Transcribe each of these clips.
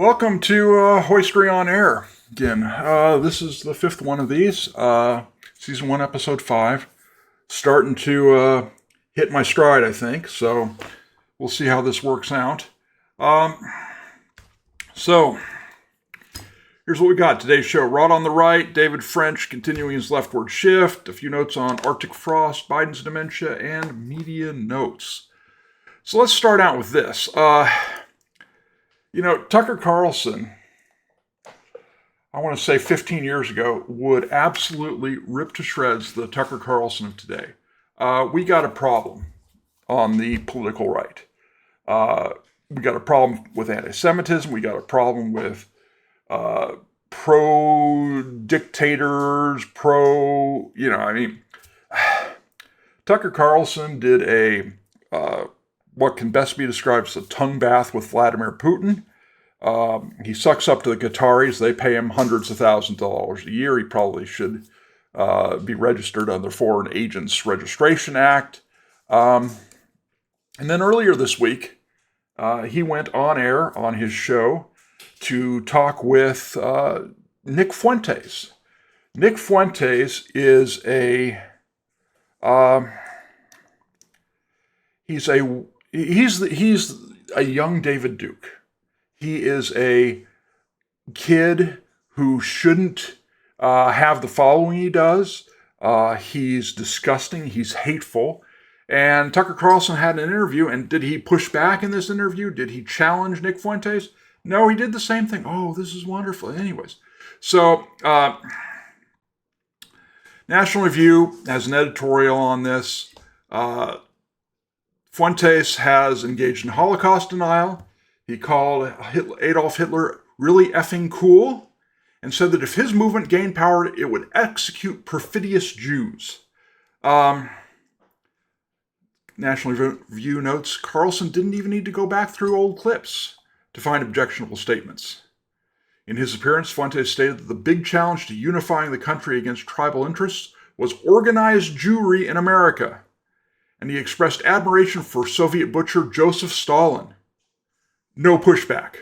Welcome to Hoistery on Air. Again, this is the fifth one of these. Season 1, Episode 5. Starting to hit my stride, I think. So we'll see how this works out. So here's what we got. Today's show. Rod on the right, David French continuing his leftward shift. A few notes on Arctic frost, Biden's dementia, and media notes. So let's start out with this. Tucker Carlson, I want to say 15 years ago, would absolutely rip to shreds the Tucker Carlson of today. We got a problem on the political right. We got a problem with anti-Semitism. We got a problem with pro-dictators, Tucker Carlson did what can best be described as a tongue bath with Vladimir Putin. He sucks up to the Qataris. They pay him hundreds of thousands of dollars a year. He probably should be registered under the Foreign Agents Registration Act. And then earlier this week, he went on air on his show to talk with Nick Fuentes. Nick Fuentes is he's a young David Duke. He is a kid who shouldn't have the following he does. He's disgusting. He's hateful. And Tucker Carlson had an interview, and did he push back in this interview? Did he challenge Nick Fuentes? No, he did the same thing. Oh, this is wonderful. Anyways, so National Review has an editorial on this. Fuentes has engaged in Holocaust denial. He called Adolf Hitler really effing cool and said that if his movement gained power, it would execute perfidious Jews. National Review notes Carlson didn't even need to go back through old clips to find objectionable statements. In his appearance, Fuentes stated that the big challenge to unifying the country against tribal interests was organized Jewry in America. And he expressed admiration for Soviet butcher Joseph Stalin. No pushback.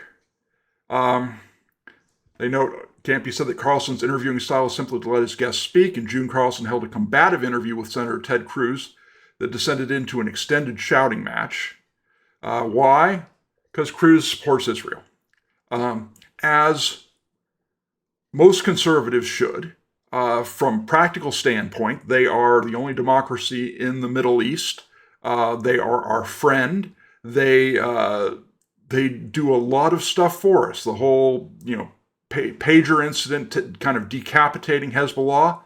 They note, can't be said that Carlson's interviewing style is simply to let his guests speak. In June, Carlson held a combative interview with Senator Ted Cruz that descended into an extended shouting match. Why? Because Cruz supports Israel. As most conservatives should. From practical standpoint, they are the only democracy in the Middle East. They are our friend. They do a lot of stuff for us. The whole, pager incident, kind of decapitating Hezbollah,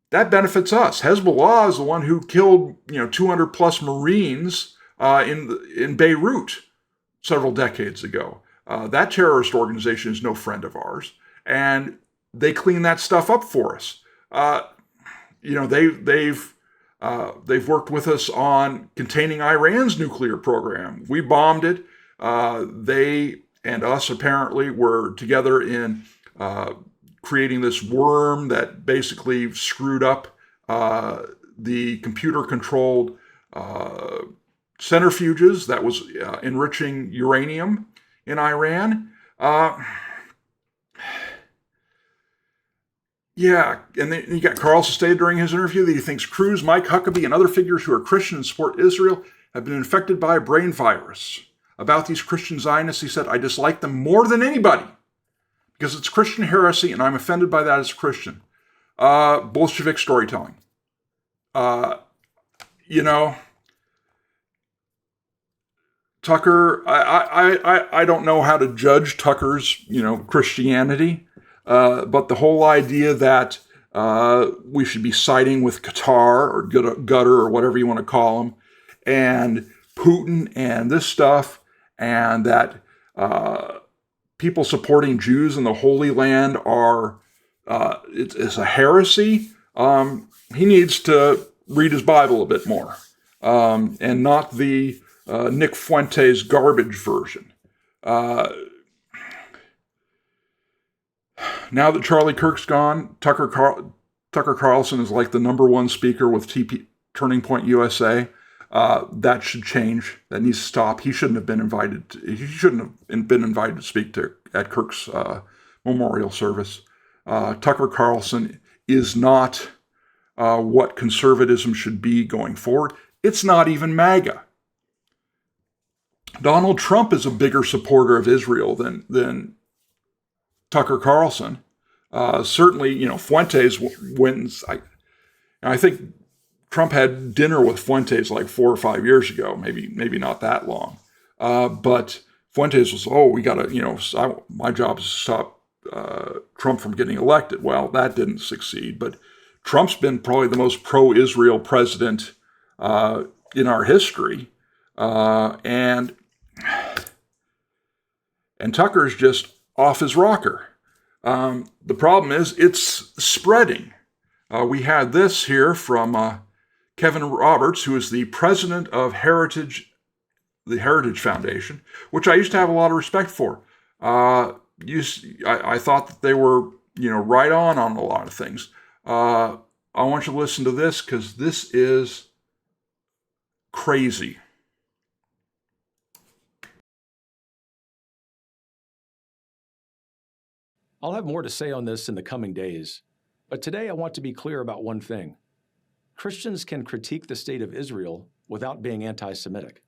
that benefits us. Hezbollah is the one who killed, 200 plus Marines in Beirut several decades ago. That terrorist organization is no friend of ours, and they clean that stuff up for us. They've worked with us on containing Iran's nuclear program. We bombed it. They and us apparently were together in creating this worm that basically screwed up the computer-controlled centrifuges that was enriching uranium in Iran. Yeah, and then you got Carlson stated during his interview that he thinks Cruz, Mike Huckabee, and other figures who are Christian and support Israel have been infected by a brain virus. About these Christian Zionists, he said, I dislike them more than anybody because it's Christian heresy and I'm offended by that as a Christian. Bolshevik storytelling. Tucker, I don't know how to judge Tucker's, Christianity. But the whole idea that we should be siding with Qatar or Qatar or whatever you want to call them, and Putin and this stuff, and that people supporting Jews in the Holy Land are it's a heresy. He needs to read his Bible a bit more, and not the Nick Fuentes garbage version. Now that Charlie Kirk's gone, Tucker Carlson is like the number one speaker with Turning Point USA. That should change. That needs to stop. He shouldn't have been invited. He shouldn't have been invited to speak at Kirk's memorial service. Tucker Carlson is not what conservatism should be going forward. It's not even MAGA. Donald Trump is a bigger supporter of Israel than Tucker Carlson. Certainly, Fuentes wins. I think Trump had dinner with Fuentes like 4 or 5 years ago, maybe not that long. But Fuentes was, we got to, my job is to stop Trump from getting elected. Well, that didn't succeed. But Trump's been probably the most pro-Israel president in our history. And Tucker's just off his rocker. The problem is it's spreading. We had this here from Kevin Roberts, who is the president of the Heritage Foundation, which I used to have a lot of respect for. I thought that they were, right on a lot of things. I want you to listen to this because this is crazy. I'll have more to say on this in the coming days, but today I want to be clear about one thing. Christians can critique the state of Israel without being anti-Semitic.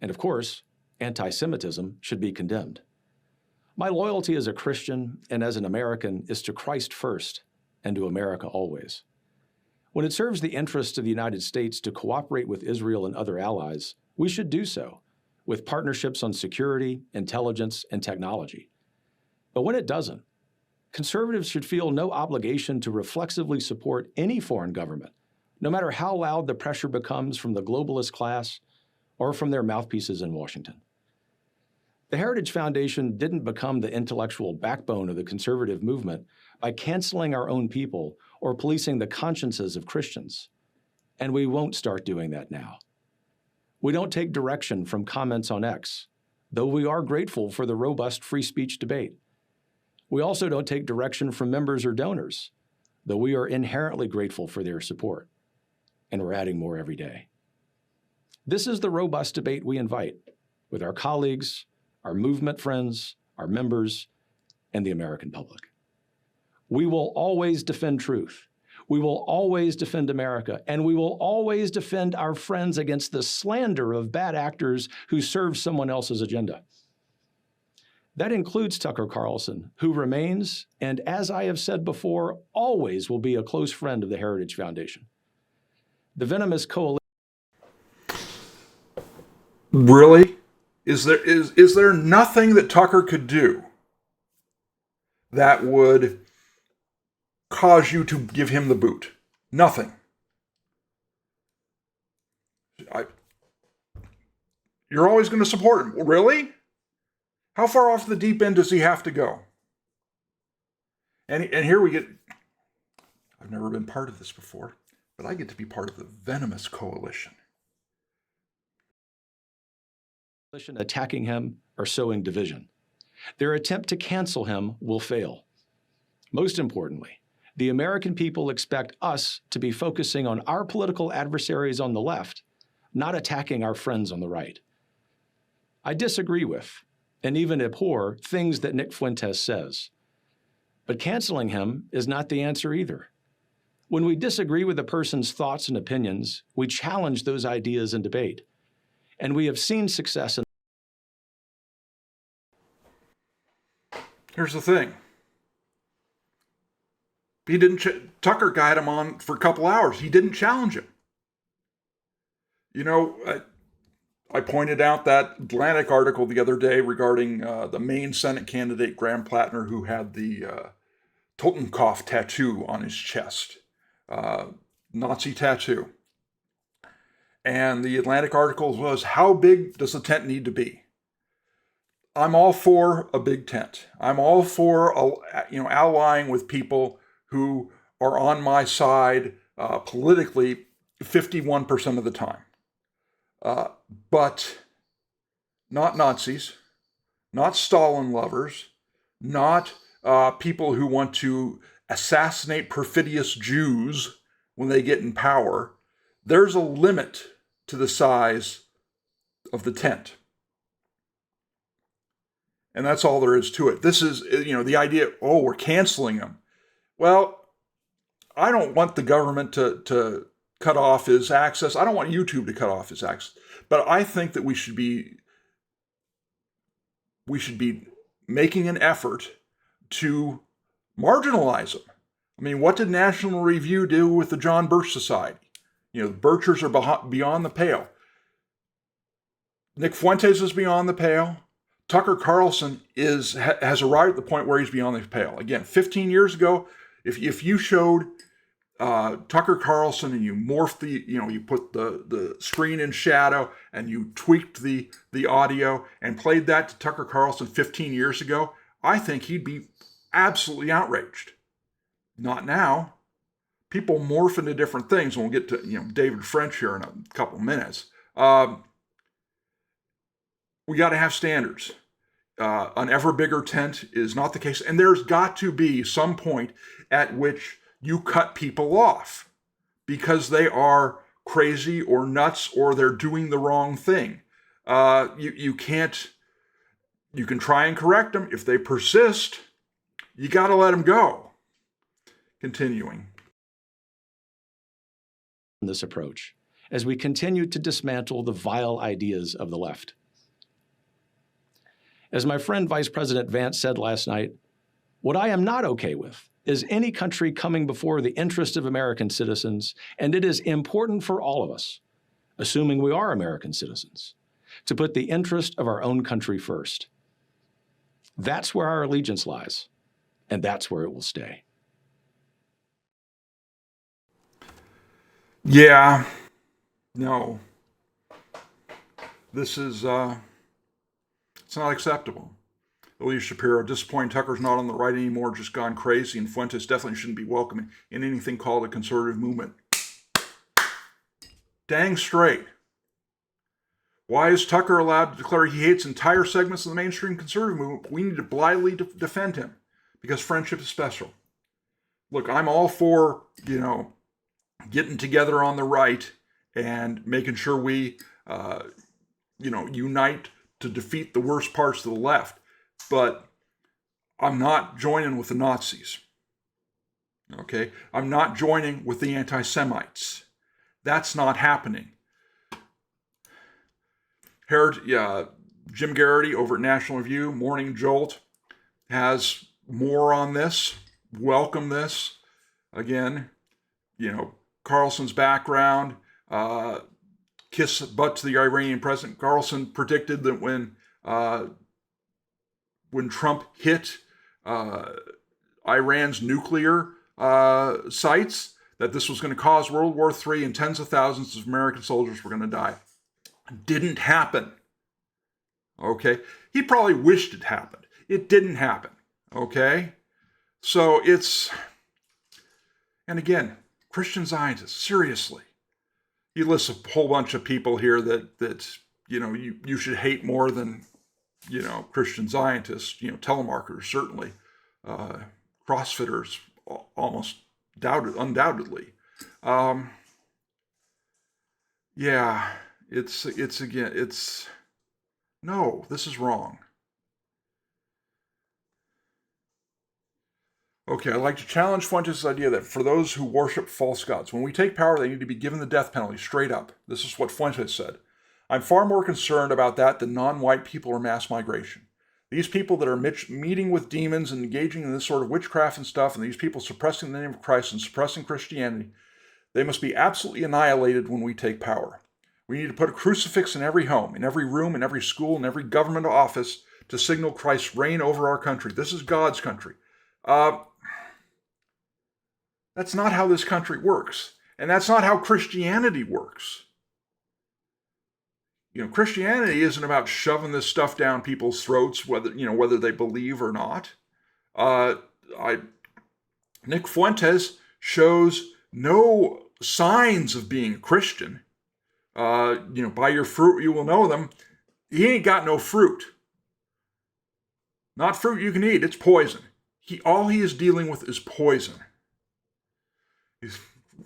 And of course, anti-Semitism should be condemned. My loyalty as a Christian and as an American is to Christ first and to America always. When it serves the interests of the United States to cooperate with Israel and other allies, we should do so, with partnerships on security, intelligence, and technology. But when it doesn't, conservatives should feel no obligation to reflexively support any foreign government, no matter how loud the pressure becomes from the globalist class or from their mouthpieces in Washington. The Heritage Foundation didn't become the intellectual backbone of the conservative movement by canceling our own people or policing the consciences of Christians. And we won't start doing that now. We don't take direction from comments on X, though we are grateful for the robust free speech debate. We also don't take direction from members or donors, though we are inherently grateful for their support. And we're adding more every day. This is the robust debate we invite with our colleagues, our movement friends, our members, and the American public. We will always defend truth. We will always defend America, and we will always defend our friends against the slander of bad actors who serve someone else's agenda. That includes Tucker Carlson, who remains, and as I have said before, always will be a close friend of the Heritage Foundation. The venomous coalition. Really? Is there nothing that Tucker could do that would cause you to give him the boot? Nothing. You're always going to support him. Really? How far off the deep end does he have to go? And here we get, I've never been part of this before, but I get to be part of the venomous coalition. Attacking him or sowing division. Their attempt to cancel him will fail. Most importantly, the American people expect us to be focusing on our political adversaries on the left, not attacking our friends on the right. I disagree with, and even abhor, things that Nick Fuentes says. But canceling him is not the answer either. When we disagree with a person's thoughts and opinions, we challenge those ideas in debate. And we have seen success in. Here's the thing. Tucker got him on for a couple hours. He didn't challenge him. I pointed out that Atlantic article the other day regarding the Maine Senate candidate, Graham Plattner, who had the Totenkopf tattoo on his chest. Nazi tattoo. And the Atlantic article was, how big does the tent need to be? I'm all for a big tent. I'm all for, allying with people who are on my side politically 51% of the time. But not Nazis, not Stalin lovers, not people who want to assassinate perfidious Jews when they get in power. There's a limit to the size of the tent. And that's all there is to it. This is, the idea, we're canceling him. Well, I don't want the government to cut off his access. I don't want YouTube to cut off his access. But I think that we should be making an effort to marginalize him. I mean, what did National Review do with the John Birch Society? The Birchers are beyond the pale. Nick Fuentes is beyond the pale. Tucker Carlson has arrived at the point where he's beyond the pale. Again, 15 years ago, if you showed Tucker Carlson and you morphed you put the screen in shadow and you tweaked the audio and played that to Tucker Carlson 15 years ago, I think he'd be absolutely outraged. Not now. People morph into different things, and we'll get to David French here in a couple of minutes. We got to have standards. An ever bigger tent is not the case, and there's got to be some point at which you cut people off because they are crazy or nuts or they're doing the wrong thing. You can try and correct them. If they persist, you got to let them go. Continuing. This approach as we continue to dismantle the vile ideas of the left. As my friend Vice President Vance said last night, what I am not okay with is any country coming before the interest of American citizens, and it is important for all of us, assuming we are American citizens, to put the interest of our own country first. That's where our allegiance lies, and that's where it will stay. Yeah, no, this is, it's not acceptable. Elise Shapiro, disappointed Tucker's not on the right anymore, just gone crazy, and Fuentes definitely shouldn't be welcome in anything called a conservative movement. Dang straight. Why is Tucker allowed to declare he hates entire segments of the mainstream conservative movement? We need to blithely defend him because friendship is special. Look, I'm all for, getting together on the right and making sure we, unite to defeat the worst parts of the left. But I'm not joining with the Nazis. Okay? I'm not joining with the anti-Semites. That's not happening. Jim Garrity over at National Review, Morning Jolt, has more on this. Welcome this. Again, Carlson's background, kiss butt to the Iranian president. Carlson predicted that when Trump hit Iran's nuclear sites, that this was going to cause World War III and tens of thousands of American soldiers were going to die. Didn't happen. Okay? He probably wished it happened. It didn't happen. Okay? So and again, Christian Scientists, seriously. You list a whole bunch of people here that you should hate more than, Christian Scientists, telemarketers, certainly. CrossFitters, almost undoubtedly. No, this is wrong. Okay, I'd like to challenge Fuentes' idea that for those who worship false gods, when we take power, they need to be given the death penalty straight up. This is what Fuentes said. I'm far more concerned about that than non-white people or mass migration. These people that are meeting with demons and engaging in this sort of witchcraft and stuff, and these people suppressing the name of Christ and suppressing Christianity, they must be absolutely annihilated when we take power. We need to put a crucifix in every home, in every room, in every school, in every government office to signal Christ's reign over our country. This is God's country. That's not how this country works. And that's not how Christianity works. Christianity isn't about shoving this stuff down people's throats, whether they believe or not. Nick Fuentes shows no signs of being a Christian. By your fruit you will know them. He ain't got no fruit. Not fruit you can eat, it's poison. All he is dealing with is poison.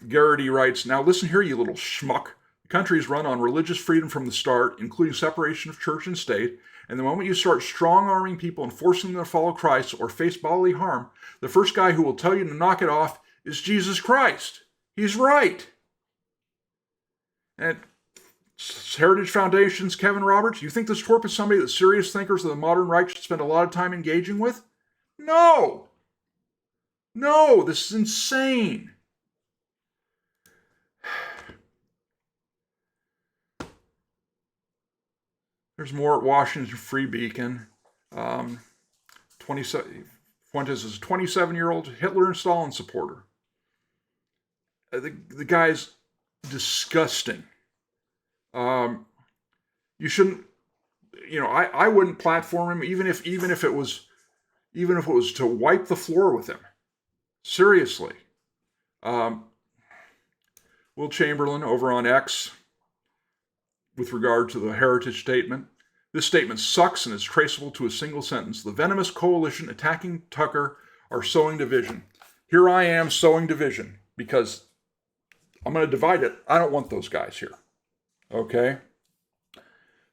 Garrity writes, now listen here, you little schmuck. The country is run on religious freedom from the start, including separation of church and state. And the moment you start strong-arming people and forcing them to follow Christ or face bodily harm, the first guy who will tell you to knock it off is Jesus Christ. He's right. And Heritage Foundation's Kevin Roberts, you think this twerp is somebody that serious thinkers of the modern right should spend a lot of time engaging with? No. No, this is insane. There's more at Washington Free Beacon. 27, Fuentes is a 27-year-old Hitler and Stalin supporter. The guy's disgusting. You shouldn't, I wouldn't platform him even if it was to wipe the floor with him. Seriously. Will Chamberlain over on X, with regard to the heritage statement, this statement sucks and is traceable to a single sentence. The venomous coalition attacking Tucker are sowing division. Here I am sowing division because I'm going to divide it. I don't want those guys here. Okay?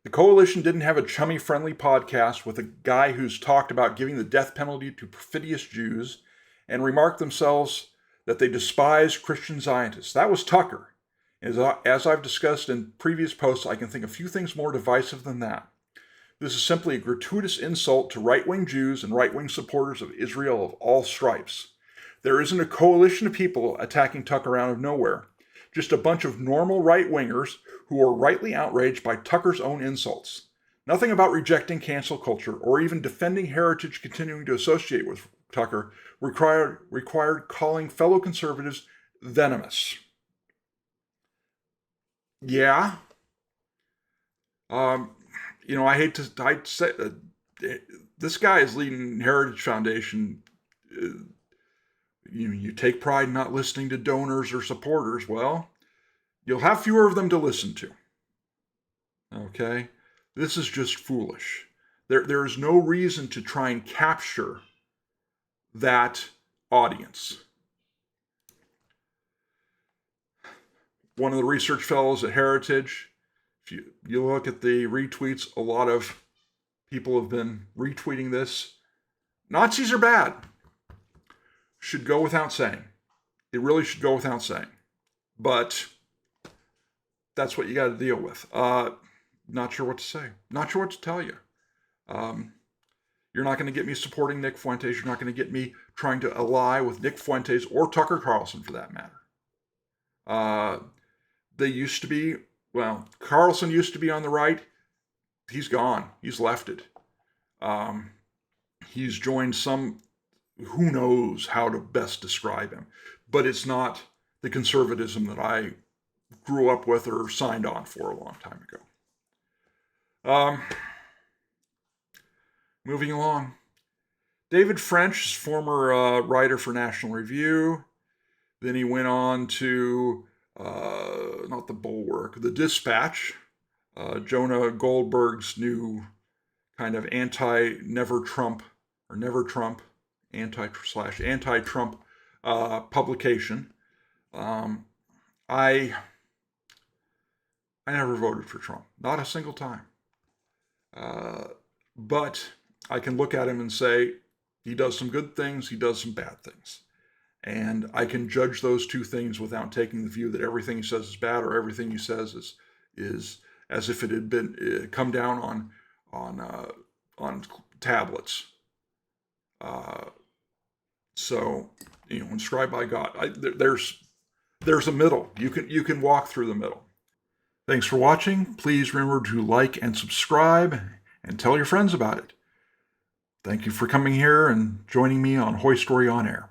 The coalition didn't have a chummy-friendly podcast with a guy who's talked about giving the death penalty to perfidious Jews and remarked themselves that they despise Christian Zionists. That was Tucker. As I've discussed in previous posts, I can think of few things more divisive than that. This is simply a gratuitous insult to right-wing Jews and right-wing supporters of Israel of all stripes. There isn't a coalition of people attacking Tucker out of nowhere. Just a bunch of normal right-wingers who are rightly outraged by Tucker's own insults. Nothing about rejecting cancel culture or even defending heritage continuing to associate with Tucker required calling fellow conservatives venomous. Yeah. I hate to say this guy is leading Heritage Foundation. You take pride in not listening to donors or supporters. Well, you'll have fewer of them to listen to. Okay? This is just foolish. There is no reason to try and capture that audience. One of the research fellows at Heritage, if you look at the retweets, a lot of people have been retweeting this. Nazis are bad. Should go without saying. It really should go without saying. But that's what you got to deal with. Not sure what to say. Not sure what to tell you. You're not going to get me supporting Nick Fuentes. You're not going to get me trying to ally with Nick Fuentes or Tucker Carlson for that matter. They used to be, Carlson used to be on the right. He's gone. He's left it. He's joined some, who knows how to best describe him. But it's not the conservatism that I grew up with or signed on for a long time ago. Moving along. David French, former writer for National Review. Then he went on to not the Bulwark, the Dispatch, Jonah Goldberg's new kind of anti-never Trump anti-Trump publication. I never voted for Trump, not a single time. But I can look at him and say he does some good things, he does some bad things. And I can judge those two things without taking the view that everything he says is bad or everything he says is as if it had been come down on tablets. So inscribed by God. There's a middle. You can walk through the middle. Thanks for watching. Please remember to like and subscribe and tell your friends about it. Thank you for coming here and joining me on Hoy Story On Air.